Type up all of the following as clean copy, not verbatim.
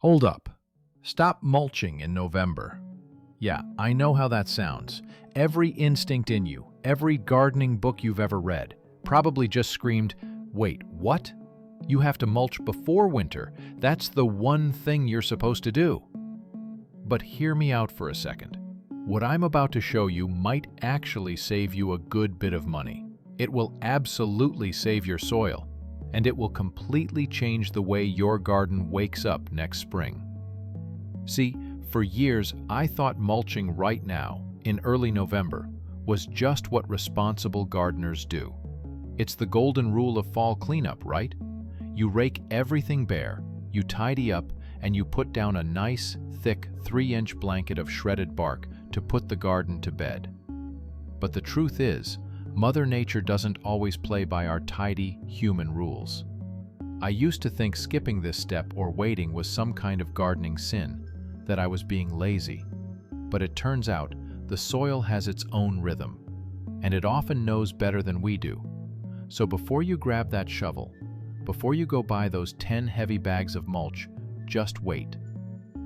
Hold up. Stop mulching in November. Yeah, I know how that sounds. Every instinct in you, every gardening book you've ever read, probably just screamed, "Wait, what? You have to mulch before winter. That's the one thing you're supposed to do." But hear me out for a second. What I'm about to show you might actually save you a good bit of money. It will absolutely save your soil, and it will completely change the way your garden wakes up next spring. See, for years I thought mulching right now, in early November, was just what responsible gardeners do. It's the golden rule of fall cleanup, right? You rake everything bare, you tidy up, and you put down a nice, thick 3-inch blanket of shredded bark to put the garden to bed. But the truth is, Mother Nature doesn't always play by our tidy, human rules. I used to think skipping this step or waiting was some kind of gardening sin, that I was being lazy. But it turns out, the soil has its own rhythm, and it often knows better than we do. So before you grab that shovel, before you go buy those 10 heavy bags of mulch, just wait.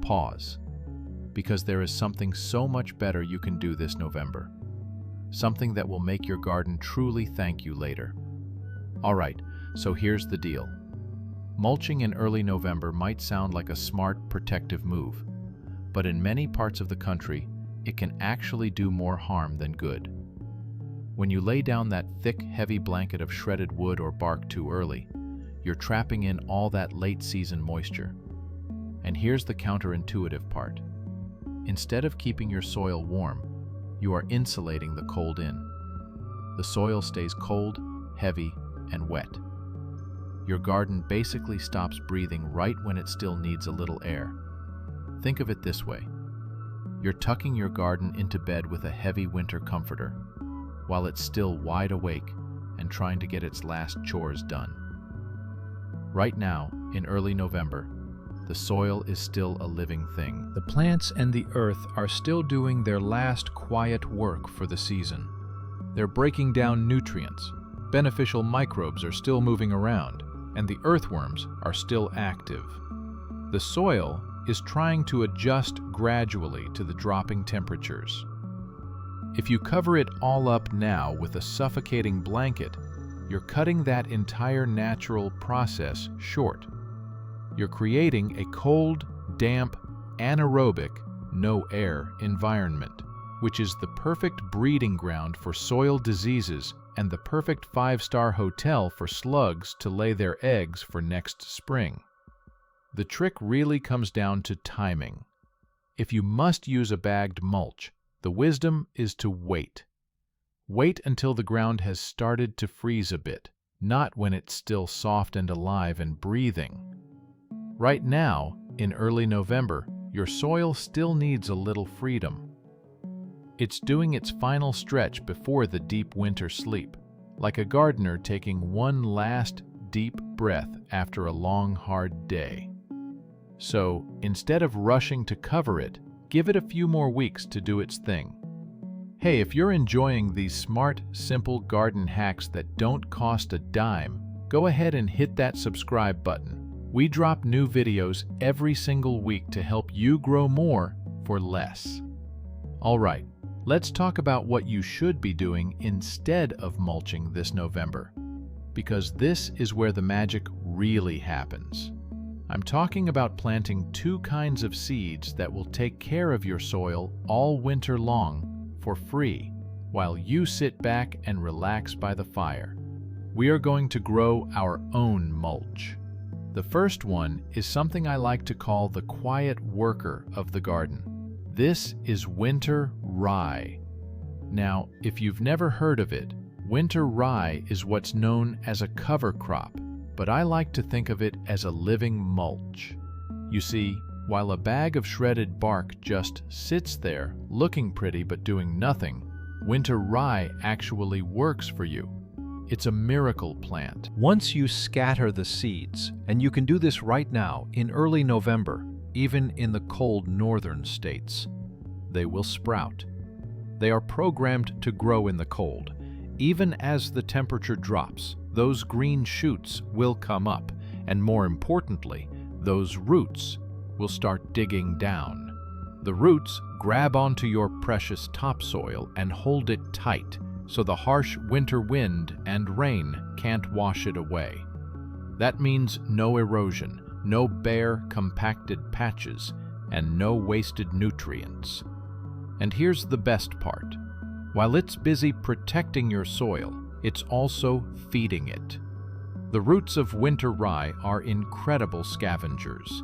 Pause. Because there is something so much better you can do this November. Something that will make your garden truly thank you later. Alright, so here's the deal. Mulching in early November might sound like a smart, protective move, but in many parts of the country, it can actually do more harm than good. When you lay down that thick, heavy blanket of shredded wood or bark too early, you're trapping in all that late-season moisture. And here's the counterintuitive part. Instead of keeping your soil warm, you are insulating the cold in. The soil stays cold, heavy, and wet. Your garden basically stops breathing right when it still needs a little air. Think of it this way. You're tucking your garden into bed with a heavy winter comforter, while it's still wide awake and trying to get its last chores done. Right now, in early November, the soil is still a living thing. The plants and the earth are still doing their last quiet work for the season. They're breaking down nutrients. Beneficial microbes are still moving around, and the earthworms are still active. The soil is trying to adjust gradually to the dropping temperatures. If you cover it all up now with a suffocating blanket, you're cutting that entire natural process short. You're creating a cold, damp, anaerobic, no air environment, which is the perfect breeding ground for soil diseases and the perfect 5-star hotel for slugs to lay their eggs for next spring. The trick really comes down to timing. If you must use a bagged mulch, the wisdom is to wait. Wait until the ground has started to freeze a bit, not when it's still soft and alive and breathing. Right now, in early November, your soil still needs a little freedom. It's doing its final stretch before the deep winter sleep, like a gardener taking one last deep breath after a long, hard day. So, instead of rushing to cover it, give it a few more weeks to do its thing. Hey, if you're enjoying these smart, simple garden hacks that don't cost a dime, go ahead and hit that subscribe button. We drop new videos every single week to help you grow more for less. Alright, let's talk about what you should be doing instead of mulching this November, because this is where the magic really happens. I'm talking about planting 2 kinds of seeds that will take care of your soil all winter long for free, while you sit back and relax by the fire. We are going to grow our own mulch. The first one is something I like to call the quiet worker of the garden. This is winter rye. Now, if you've never heard of it, winter rye is what's known as a cover crop, but I like to think of it as a living mulch. You see, while a bag of shredded bark just sits there, looking pretty but doing nothing, winter rye actually works for you. It's a miracle plant. Once you scatter the seeds, and you can do this right now in early November, even in the cold northern states, they will sprout. They are programmed to grow in the cold. Even as the temperature drops, those green shoots will come up, and more importantly, those roots will start digging down. The roots grab onto your precious topsoil and hold it tight so the harsh winter wind and rain can't wash it away. That means no erosion, no bare, compacted patches, and no wasted nutrients. And here's the best part. While it's busy protecting your soil, it's also feeding it. The roots of winter rye are incredible scavengers.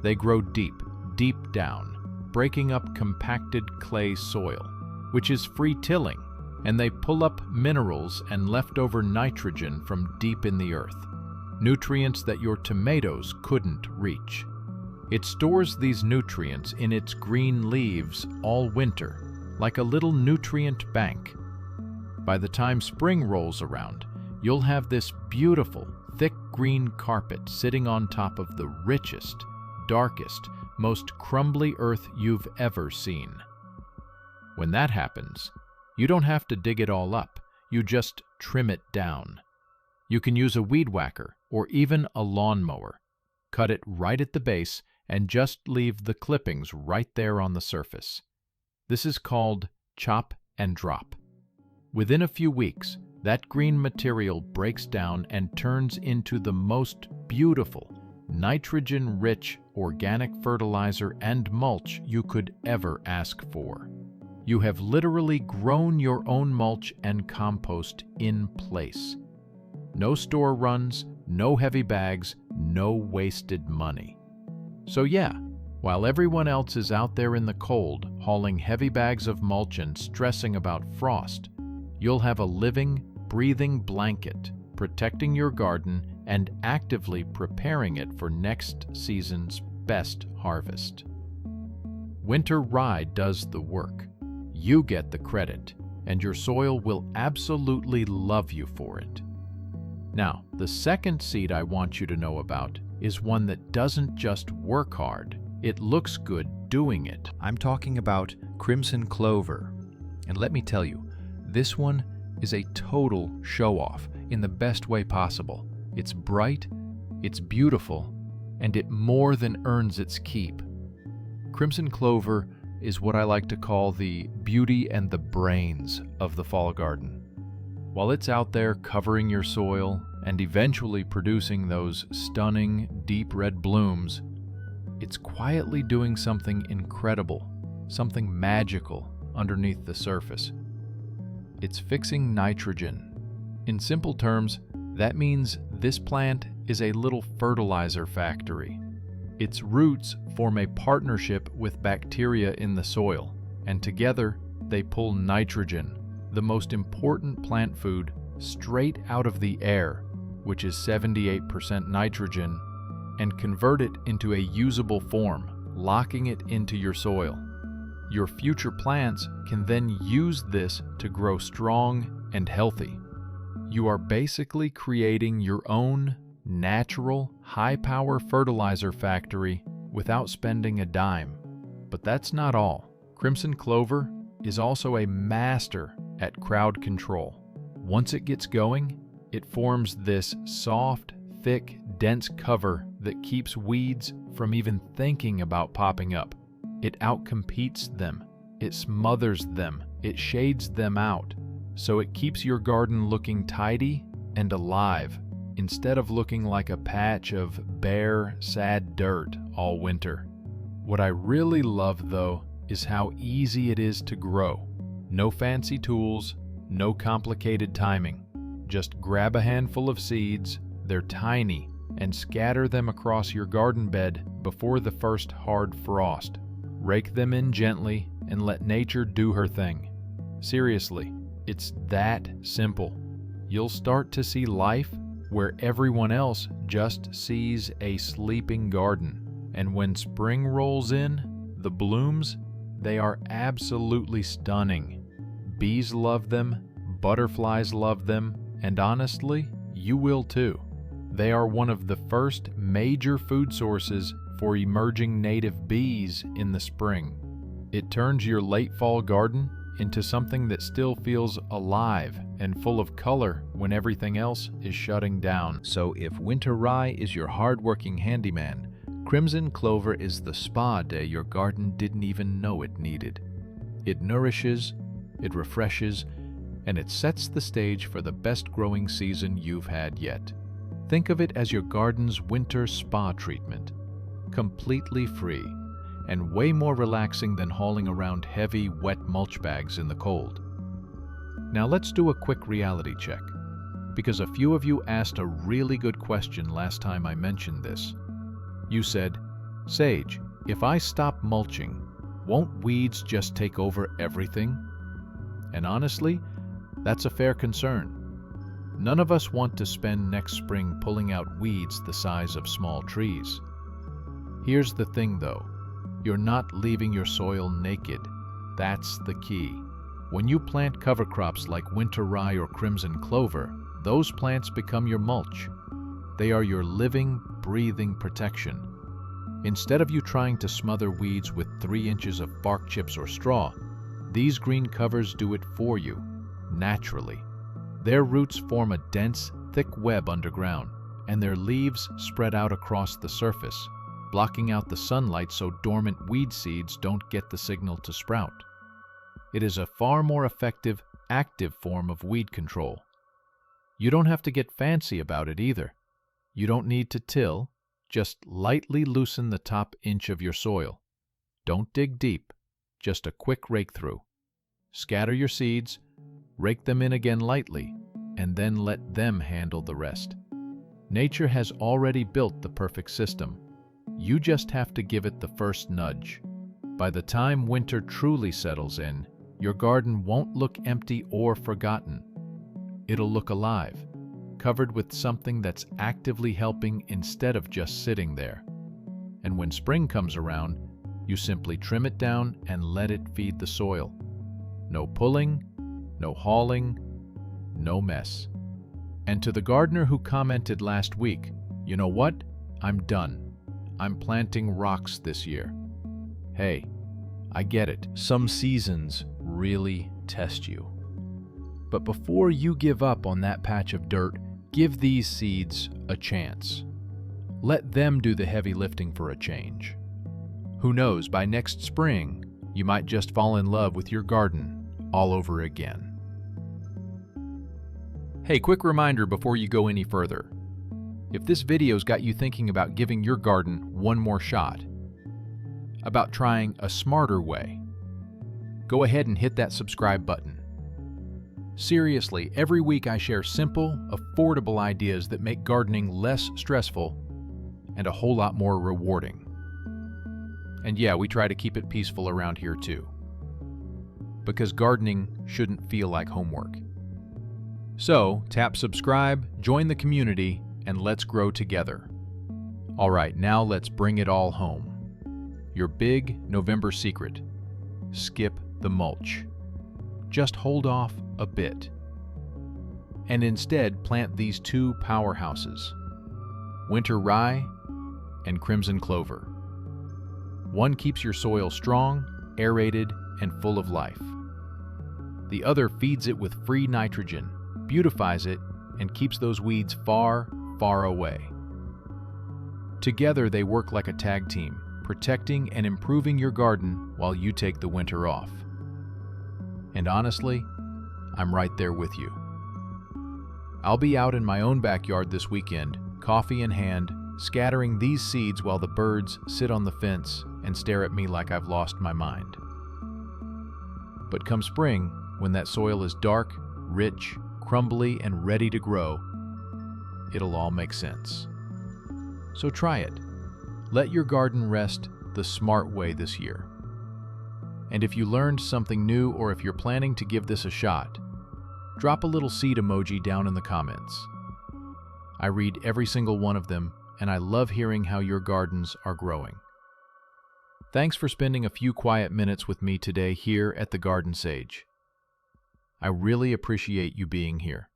They grow deep, deep down, breaking up compacted clay soil, which is free-tilling, and they pull up minerals and leftover nitrogen from deep in the earth, nutrients that your tomatoes couldn't reach. It stores these nutrients in its green leaves all winter, like a little nutrient bank. By the time spring rolls around, you'll have this beautiful, thick green carpet sitting on top of the richest, darkest, most crumbly earth you've ever seen. When that happens, you don't have to dig it all up, you just trim it down. You can use a weed whacker or even a lawnmower. Cut it right at the base and just leave the clippings right there on the surface. This is called chop and drop. Within a few weeks, that green material breaks down and turns into the most beautiful, nitrogen-rich organic fertilizer and mulch you could ever ask for. You have literally grown your own mulch and compost in place. No store runs, no heavy bags, no wasted money. So yeah, while everyone else is out there in the cold hauling heavy bags of mulch and stressing about frost, you'll have a living, breathing blanket protecting your garden and actively preparing it for next season's best harvest. Winter rye does the work. You get the credit, and your soil will absolutely love you for it. Now, the second seed I want you to know about is one that doesn't just work hard, it looks good doing it. I'm talking about Crimson Clover. And let me tell you, this one is a total show-off in the best way possible. It's bright, it's beautiful, and it more than earns its keep. Crimson Clover is what I like to call the beauty and the brains of the fall garden. While it's out there covering your soil and eventually producing those stunning deep red blooms, it's quietly doing something incredible, something magical underneath the surface. It's fixing nitrogen. In simple terms, that means this plant is a little fertilizer factory. Its roots form a partnership with bacteria in the soil, and together they pull nitrogen, the most important plant food, straight out of the air, which is 78% nitrogen, and convert it into a usable form, locking it into your soil. Your future plants can then use this to grow strong and healthy. You are basically creating your own natural, high-power fertilizer factory without spending a dime. But that's not all. Crimson Clover is also a master at crowd control. Once it gets going, it forms this soft, thick, dense cover that keeps weeds from even thinking about popping up. It outcompetes them, it smothers them, it shades them out, so it keeps your garden looking tidy and alive, instead of looking like a patch of bare, sad dirt all winter. What I really love, though, is how easy it is to grow. No fancy tools, no complicated timing. Just grab a handful of seeds, they're tiny, and scatter them across your garden bed before the first hard frost. Rake them in gently and let nature do her thing. Seriously, it's that simple. You'll start to see life where everyone else just sees a sleeping garden. And when spring rolls in, the blooms, they are absolutely stunning. Bees love them, butterflies love them, and honestly, you will too. They are one of the first major food sources for emerging native bees in the spring. It turns your late fall garden into something that still feels alive and full of color when everything else is shutting down. So if winter rye is your hardworking handyman, Crimson Clover is the spa day your garden didn't even know it needed. It nourishes, it refreshes, and it sets the stage for the best growing season you've had yet. Think of it as your garden's winter spa treatment, completely free and way more relaxing than hauling around heavy, wet mulch bags in the cold. Now let's do a quick reality check, because a few of you asked a really good question last time I mentioned this. You said, "Sage, if I stop mulching, won't weeds just take over everything?" And honestly, that's a fair concern. None of us want to spend next spring pulling out weeds the size of small trees. Here's the thing though, you're not leaving your soil naked. That's the key. When you plant cover crops like winter rye or crimson clover, those plants become your mulch. They are your living, breathing protection. Instead of you trying to smother weeds with 3 inches of bark chips or straw, these green covers do it for you, naturally. Their roots form a dense, thick web underground, and their leaves spread out across the surface, blocking out the sunlight so dormant weed seeds don't get the signal to sprout. It is a far more effective, active form of weed control. You don't have to get fancy about it either. You don't need to till, just lightly loosen the top inch of your soil. Don't dig deep, just a quick rake through. Scatter your seeds, rake them in again lightly, and then let them handle the rest. Nature has already built the perfect system. You just have to give it the first nudge. By the time winter truly settles in, your garden won't look empty or forgotten. It'll look alive, covered with something that's actively helping instead of just sitting there. And when spring comes around, you simply trim it down and let it feed the soil. No pulling, no hauling, no mess. And to the gardener who commented last week, you know what? I'm done. I'm planting rocks this year. Hey, I get it. Some seasons really test you. But before you give up on that patch of dirt, give these seeds a chance. Let them do the heavy lifting for a change. Who knows, by next spring, you might just fall in love with your garden all over again. Hey, quick reminder before you go any further. If this video's got you thinking about giving your garden one more shot, about trying a smarter way, go ahead and hit that subscribe button. Seriously, every week I share simple, affordable ideas that make gardening less stressful and a whole lot more rewarding. And yeah, we try to keep it peaceful around here too, because gardening shouldn't feel like homework. So, tap subscribe, join the community, and let's grow together. All right, now let's bring it all home. Your big November secret: skip the mulch. Just hold off a bit. And instead plant these 2 powerhouses, winter rye and crimson clover. One keeps your soil strong, aerated, and full of life. The other feeds it with free nitrogen, beautifies it, and keeps those weeds far, far away. Together they work like a tag team, protecting and improving your garden while you take the winter off. And honestly, I'm right there with you. I'll be out in my own backyard this weekend, coffee in hand, scattering these seeds while the birds sit on the fence and stare at me like I've lost my mind. But come spring, when that soil is dark, rich, crumbly, and ready to grow, it'll all make sense. So try it. Let your garden rest the smart way this year. And if you learned something new, or if you're planning to give this a shot, drop a little seed emoji down in the comments. I read every single one of them, and I love hearing how your gardens are growing. Thanks for spending a few quiet minutes with me today here at the Garden Sage. I really appreciate you being here.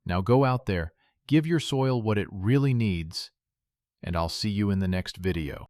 Now go out there, give your soil what it really needs, and I'll see you in the next video.